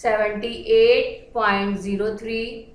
78.03,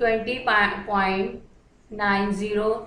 20.90,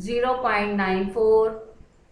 0.94,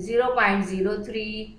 0.03,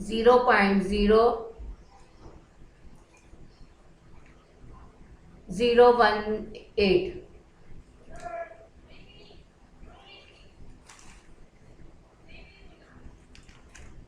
0.0018,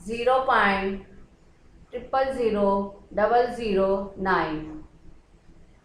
0.000009,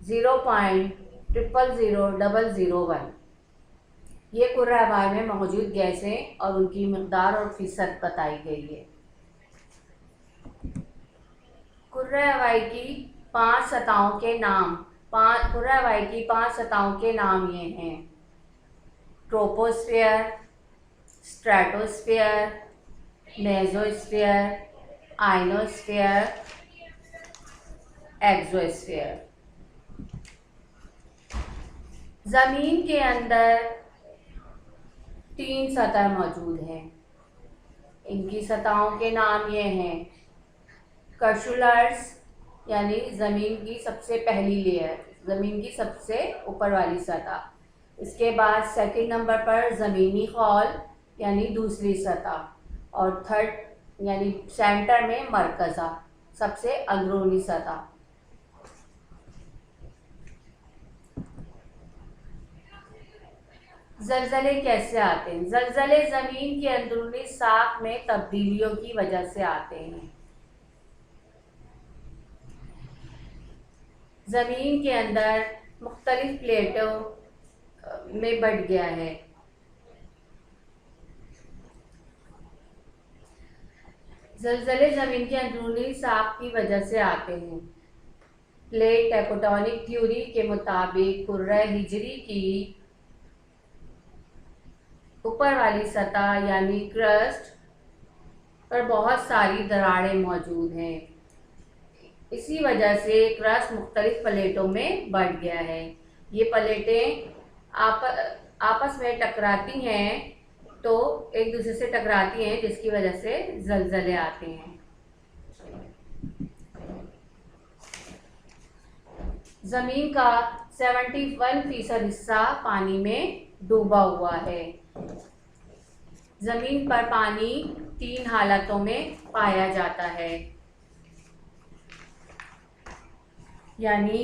0.000001, یہ کرۂ ہوائی میں موجود گیسیں اور ان کی مقدار اور فیصد بتائی گئی ہے۔ کرۂ ہوائی کی 5 سطحوں کے نام کرۂ ہوائی کی 5 سطحوں کے نام یہ ہیں: ٹروپوسفیئر، اسٹریٹوسفیئر، میزوسفیئر، آئنوسفیئر، ایگزوسفیئر۔ زمین کے اندر 3 سطح موجود ہیں۔ ان کی سطحوں کے نام یہ ہیں: کرشولرز یعنی زمین کی سب سے پہلی لیئر، زمین کی سب سے اوپر والی سطح۔ اس کے بعد سیکنڈ نمبر پر زمینی خول یعنی دوسری سطح، اور تھرڈ یعنی سینٹر میں مرکزہ، سب سے اندرونی سطح۔ زلزلے کیسے آتے ہیں؟ زلزلے زمین کی اندرونی ساخت میں تبدیلیوں کی وجہ سے آتے ہیں۔ زمین کے اندر مختلف پلیٹوں میں بٹ گیا ہے۔ زلزلے زمین کی اندرونی ساخت کی وجہ سے آتے ہیں۔ پلیٹ ٹیکٹونک تھیوری کے مطابق کرۂ ہجری کی اوپر والی سطح یعنی کرسٹ پر بہت ساری دراڑیں موجود ہیں۔ اسی وجہ سے کرسٹ مختلف پلیٹوں میں بٹ گیا ہے۔ یہ پلیٹیں آپس میں ٹکراتی ہیں تو ایک دوسرے سے ٹکراتی ہیں، جس کی وجہ سے زلزلے آتے ہیں۔ زمین کا 71% حصہ پانی میں ڈوبا ہوا ہے۔ زمین پر پانی 3 حالتوں میں پایا جاتا ہے، یعنی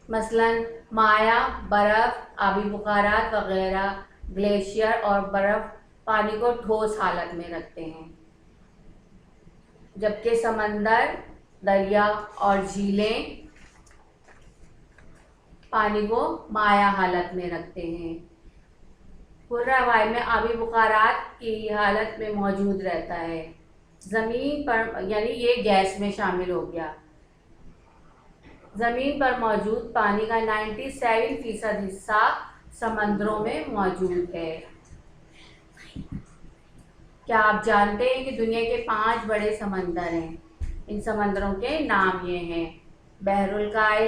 مثلاً مائع، برف، آبی بخارات وغیرہ، گلیشیئر اور برف پانی کو ٹھوس حالت میں رکھتے ہیں، جبکہ سمندر، دریا اور جھیلیں پانی کو مائع حالت میں رکھتے ہیں۔ کرۂ ہوائی میں آبی بخارات کی حالت میں موجود رہتا ہے۔ زمین پر یعنی یہ گیس میں شامل ہو گیا۔ زمین پر موجود پانی کا 97% حصہ سمندروں میں موجود ہے۔ کیا آپ جانتے ہیں کہ دنیا کے 5 بڑے سمندر ہیں؟ ان سمندروں کے نام یہ ہیں: بحر الکاہل،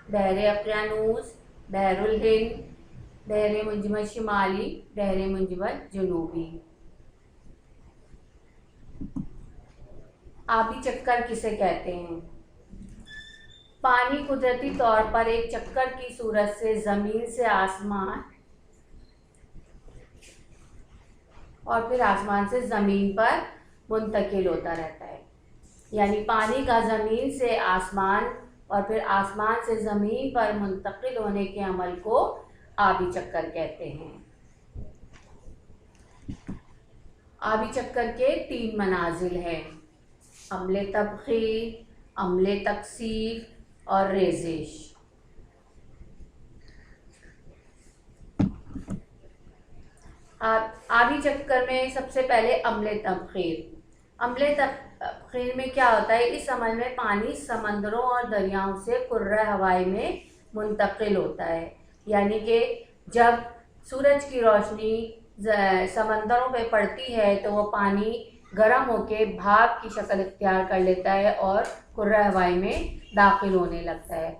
بحر اقیانوس، بحر الہند، بحر منجمد شمالی، بحر منجمد جنوبی۔ آبی چکر کسے کہتے ہیں؟ پانی قدرتی طور پر ایک چکر کی صورت سے زمین سے آسمان اور پھر آسمان سے زمین پر منتقل ہوتا رہتا ہے، یعنی پانی کا زمین سے آسمان اور پھر آسمان سے زمین پر منتقل ہونے کے عمل کو آبی چکر کہتے ہیں۔ آبی چکر کے 3 منازل ہیں: عمل تبخیر، عمل تکثیف اور ریزش۔ آبی چکر میں سب سے پہلے عمل تبخیر۔ عمل تبخیر میں کیا ہوتا ہے؟ اس عمل میں پانی سمندروں اور دریاؤں سے کرۂ ہوائی میں منتقل ہوتا ہے، یعنی کہ جب سورج کی روشنی سمندروں پہ پڑتی ہے تو وہ پانی گرم ہو کے بھاپ کی شکل اختیار کر لیتا ہے اور کرۂ ہوائی میں داخل ہونے لگتا ہے۔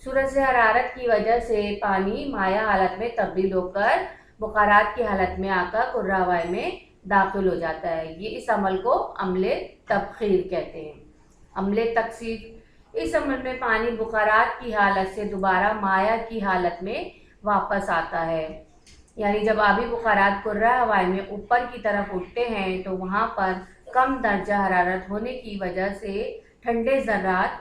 سورج سے حرارت کی وجہ سے پانی مائع حالت میں تبدیل ہو کر بخارات کی حالت میں آ کر کرۂ ہوائی میں داخل ہو جاتا ہے۔ یہ اس عمل کو عمل تبخیر کہتے ہیں۔ عمل تکثیف، اس عمل میں پانی بخارات کی حالت سے دوبارہ مائع کی حالت میں واپس آتا ہے، یعنی جب آبی بخارات کرۂ ہوائی میں اوپر کی طرف اٹھتے ہیں تو وہاں پر کم درجہ حرارت ہونے کی وجہ سے ٹھنڈے ذرات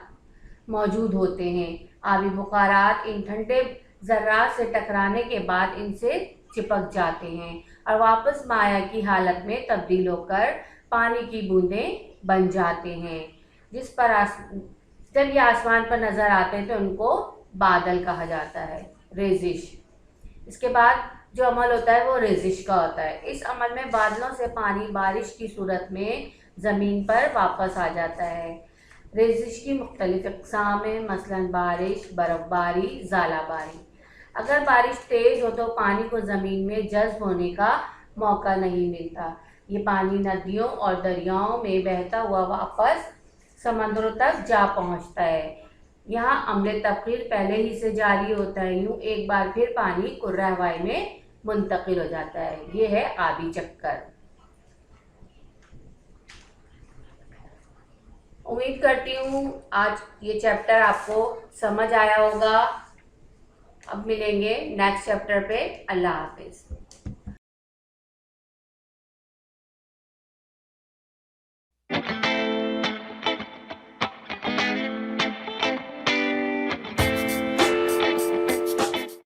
موجود ہوتے ہیں۔ آبی بخارات ان ٹھنڈے ذرات سے ٹکرانے کے بعد ان سے چپک جاتے ہیں اور واپس مائع کی حالت میں تبدیل ہو کر پانی کی بوندیں بن جاتے ہیں، جب یہ آسمان پر نظر آتے ہیں تو ان کو بادل کہا جاتا ہے۔ ریزش. اس کے بعد جو عمل ہوتا ہے وہ ریزش کا ہوتا ہے. اس عمل میں بادلوں سے پانی بارش کی صورت میں زمین پر واپس آ جاتا ہے. ریزش کی مختلف اقسام ہیں، مثلا بارش، برف باری، ژالہ باری. اگر بارش تیز ہو تو پانی کو زمین میں جذب ہونے کا موقع نہیں ملتا. یہ پانی ندیوں اور دریاؤں میں بہتا ہوا واپس سمندروں تک جا پہنچتا ہے. یہاں عمل تبخیر پہلے ہی سے جاری ہوتا ہے. یوں ایک بار پھر پانی کرۂ ہوائی میں منتقل ہو جاتا ہے. یہ ہے آبی چکر. امید کرتی ہوں آج یہ چیپٹر آپ کو سمجھ آیا ہوگا. اب ملیں گے نیکسٹ چیپٹر پہ. اللہ حافظ.